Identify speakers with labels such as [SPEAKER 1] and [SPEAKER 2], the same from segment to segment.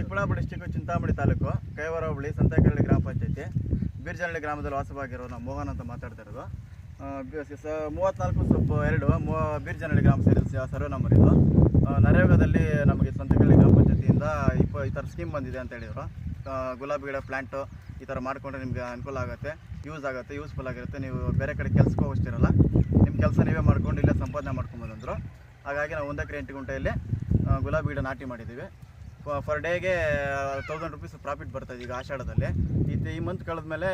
[SPEAKER 1] Chikkaballapur district Chintamani taluk Kaivara ಹೋಬಳಿ ಸಂತೆಕಳ್ಳಿ ಗ್ರಾಮ ಪಂಚಾಯತಿ ಬೀರ್ಜನಹಳ್ಳಿ ಗ್ರಾಮದಲ್ಲಿ ವಾಸವಾಗಿರೋ ನಾವು ಮೋಹನ್ ಅಂತ ಮಾತಾಡ್ತಾ ಇರೋದು. 34/2 ಬೀರ್ಜನಹಳ್ಳಿ ಗ್ರಾಮ ಸರ್ವೆ ನಂಬರ್ ಇದು. ನರೇಗಾದಲ್ಲಿ ನಮಗೆ ಸಂತೆಕಳ್ಳಿ ಗ್ರಾಮ ಪಂಚಾಯತಿಯಿಂದ ಈ ಥರ ಸ್ಕೀಮ್ ಬಂದಿದೆ ಅಂತ ಹೇಳಿದರು. ಗುಲಾಬಿ ಗಿಡ ಪ್ಲ್ಯಾಂಟು ಈ ಥರ ಮಾಡಿಕೊಂಡ್ರೆ ನಿಮಗೆ ಅನುಕೂಲ ಆಗುತ್ತೆ, ಯೂಸ್ಫುಲ್ ಆಗಿರುತ್ತೆ. ನೀವು ಬೇರೆ ಕಡೆ ಕೆಲಸಕ್ಕೆ ಹೋಗ್ತಿರಲ್ಲ, ನಿಮ್ಮ ಕೆಲಸ ನೀವೇ ಮಾಡ್ಕೊಂಡು ಇಲ್ಲೇ ಸಂಪಾದನೆ ಮಾಡ್ಕೊಬೋದಂದರು. ಹಾಗಾಗಿ ನಾವು 1 ಎಕರೆ 8 ಗುಂಟೆಯಲ್ಲಿ ಗುಲಾಬಿ ಗಿಡ ನಾಟಿ ಮಾಡಿದ್ದೀವಿ. ಫರ್ ಡೇಗೆ 1000 ರೂಪೀಸ್ ಪ್ರಾಫಿಟ್ ಬರ್ತದೆ. ಈಗ ಆಷಾಢದಲ್ಲಿ ಈ ಮಂತ್ ಕಳೆದ ಮೇಲೆ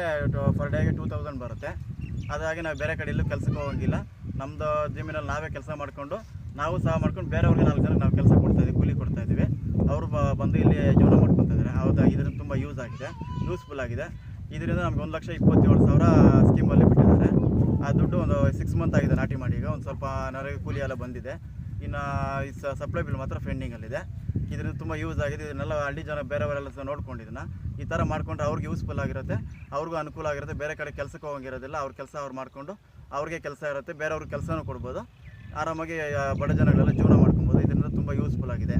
[SPEAKER 1] ಫರ್ ಡೇಗೆ 2000 ಬರುತ್ತೆ. ಅದಾಗಿ ನಾವು ಬೇರೆ ಕಡೆ ಎಲ್ಲೂ ಕೆಲಸಕ್ಕೆ ಹೋಗಂಗಿಲ್ಲ. ನಮ್ಮದು ಜಮೀನಲ್ಲಿ ನಾವೇ ಕೆಲಸ ಮಾಡಿಕೊಂಡು ನಾವು ಸಹ ಮಾಡ್ಕೊಂಡು ಬೇರೆಯವ್ರಿಗೆ 4 ಜನಕ್ಕೆ ನಾವು ಕೆಲಸ ಕೊಡ್ತಾಯಿದ್ದೀವಿ, ಕೂಲಿ ಕೊಡ್ತಾಯಿದ್ದೀವಿ. ಅವರು ಬಂದು ಇಲ್ಲಿ ಜೀವನ ಮಾಡ್ಕೊತಾ ಇದ್ದಾರೆ. ಹೌದಾ, ಇದರಿಂದ ತುಂಬ ಯೂಸ್ಫುಲ್ ಆಗಿದೆ. ಇದರಿಂದ ನಮ್ಗೆ 1,27,000 ಸ್ಕೀಮಲ್ಲಿ ಬಿಟ್ಟಿದ್ದಾರೆ. ಆ ದುಡ್ಡು ಒಂದು 6 ಮಂತ್ ಆಗಿದೆ ನಾಟಿ ಮಾಡಿ. ಈಗ ಒಂದು ಸ್ವಲ್ಪ ನರೇಗಾ ಕೂಲಿ ಎಲ್ಲ ಬಂದಿದೆ. ಇನ್ನು ಸಪ್ಲೈ ಬಿಲ್ ಮಾತ್ರ ಪೆಂಡಿಂಗಲ್ಲಿದೆ. ಇದರಿಂದ ತುಂಬ ಯೂಸ್ ಆಗಿದೆ. ಇದನ್ನೆಲ್ಲ ಹಳ್ಳಿ ಜನ ಬೇರೆಯವರೆಲ್ಲ ಸಹ ನೋಡ್ಕೊಂಡಿದ್ದನ್ನ ಈ ಥರ ಮಾಡ್ಕೊಂಡ್ರೆ ಅವ್ರಿಗೆ ಯೂಸ್ಫುಲ್ ಆಗಿರುತ್ತೆ, ಅವ್ರಿಗೂ ಅನುಕೂಲ ಆಗಿರುತ್ತೆ. ಬೇರೆ ಕಡೆ ಕೆಲಸಕ್ಕೆ ಹೋಗಂಗಿರೋದಿಲ್ಲ, ಅವ್ರ ಕೆಲಸ ಅವ್ರು ಮಾಡಿಕೊಂಡು ಅವ್ರಿಗೆ ಕೆಲಸ ಇರುತ್ತೆ, ಬೇರೆಯವ್ರಿಗೆ ಕೆಲಸನೂ ಕೊಡ್ಬೋದು. ಆರಾಮಾಗಿ ಬಡ ಜನಗಳೆಲ್ಲ ಜೀವನ ಮಾಡ್ಕೊಬೋದು. ಇದರಿಂದ ತುಂಬ ಯೂಸ್ಫುಲ್ ಆಗಿದೆ.